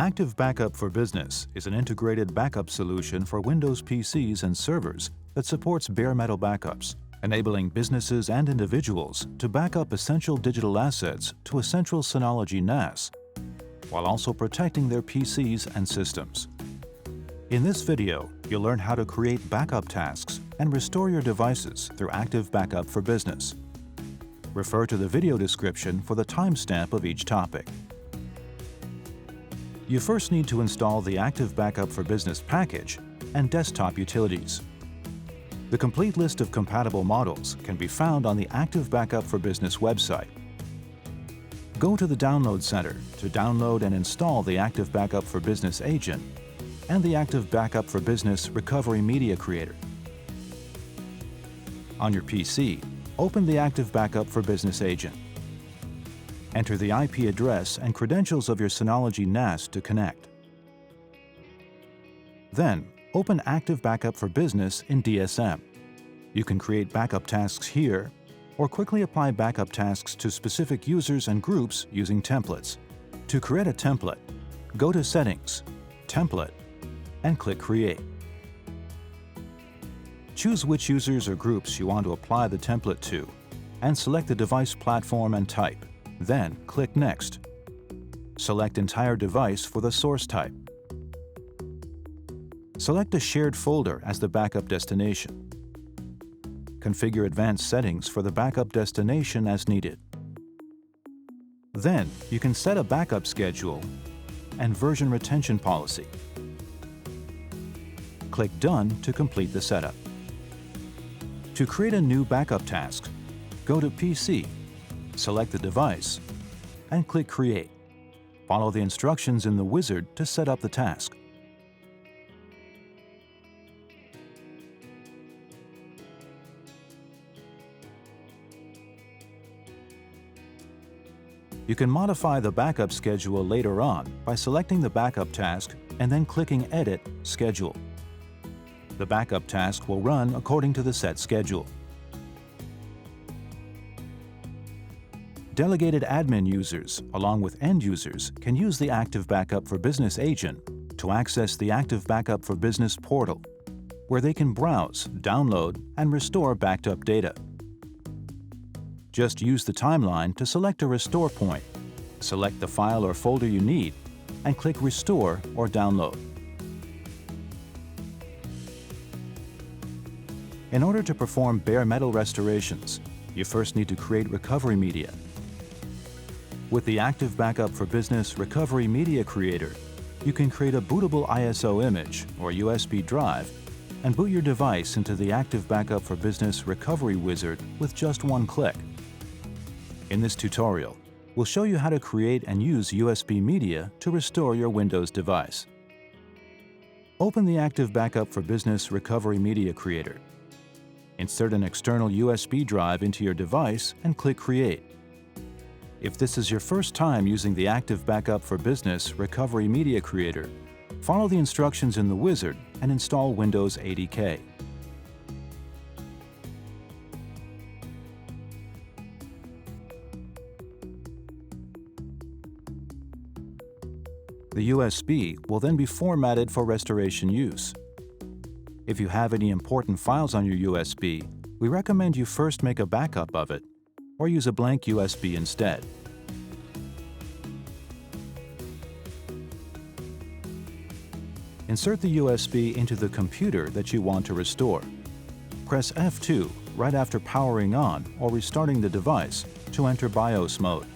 Active Backup for Business is an integrated backup solution for Windows PCs and servers that supports bare metal backups, enabling businesses and individuals to back up essential digital assets to a central Synology NAS, while also protecting their PCs and systems. In this video, you'll learn how to create backup tasks and restore your devices through Active Backup for Business. Refer to the video description for the timestamp of each topic. You first need to install the Active Backup for Business package and desktop utilities. The complete list of compatible models can be found on the Active Backup for Business website. Go to the Download Center to download and install the Active Backup for Business Agent and the Active Backup for Business Recovery Media Creator. On your PC, open the Active Backup for Business Agent. Enter the IP address and credentials of your Synology NAS to connect. Then, open Active Backup for Business in DSM. You can create backup tasks here, or quickly apply backup tasks to specific users and groups using templates. To create a template, go to Settings, Template, and click Create. Choose which users or groups you want to apply the template to, and select the device platform and type. Then click Next. Select Entire Device for the source type. Select a shared folder as the backup destination. Configure advanced settings for the backup destination as needed. Then you can set a backup schedule and version retention policy. Click Done to complete the setup. To create a new backup task, go to PC, select the device, and click Create. Follow the instructions in the wizard to set up the task. You can modify the backup schedule later on by selecting the backup task and then clicking Edit Schedule. The backup task will run according to the set schedule. Delegated admin users, along with end users, can use the Active Backup for Business agent to access the Active Backup for Business portal, where they can browse, download, and restore backed up data. Just use the timeline to select a restore point, select the file or folder you need, and click Restore or Download. In order to perform bare metal restorations, you first need to create recovery media. With the Active Backup for Business Recovery Media Creator, you can create a bootable ISO image or USB drive and boot your device into the Active Backup for Business Recovery Wizard with just one click. In this tutorial, we'll show you how to create and use USB media to restore your Windows device. Open the Active Backup for Business Recovery Media Creator. Insert an external USB drive into your device and click Create. If this is your first time using the Active Backup for Business Recovery Media Creator, follow the instructions in the wizard and install Windows ADK. The USB will then be formatted for restoration use. If you have any important files on your USB, we recommend you first make a backup of it, or use a blank USB instead. Insert the USB into the computer that you want to restore. Press F2 right after powering on or restarting the device to enter BIOS mode.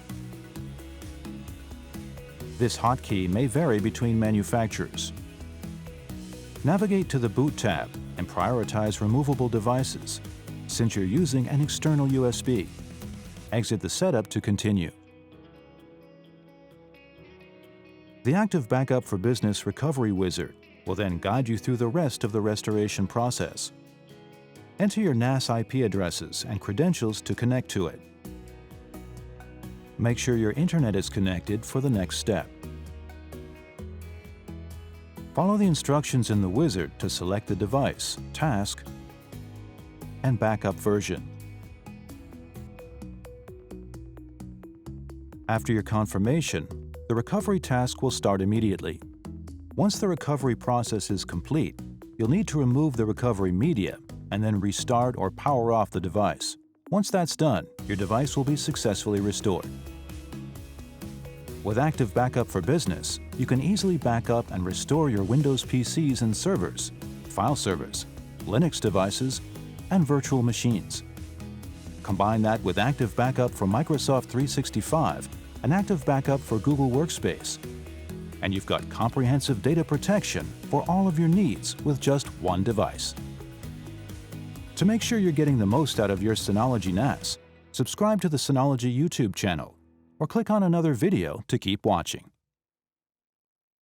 This hotkey may vary between manufacturers. Navigate to the Boot tab and prioritize removable devices, since you're using an external USB. Exit the setup to continue. The Active Backup for Business Recovery Wizard will then guide you through the rest of the restoration process. Enter your NAS IP addresses and credentials to connect to it. Make sure your internet is connected for the next step. Follow the instructions in the wizard to select the device, task, and backup version. After your confirmation, the recovery task will start immediately. Once the recovery process is complete, you'll need to remove the recovery media and then restart or power off the device. Once that's done, your device will be successfully restored. With Active Backup for Business, you can easily back up and restore your Windows PCs and servers, file servers, Linux devices, and virtual machines. Combine that with Active Backup for Microsoft 365 and Active Backup for Google Workspace, and you've got comprehensive data protection for all of your needs with just one device. To make sure you're getting the most out of your Synology NAS, subscribe to the Synology YouTube channel or click on another video to keep watching.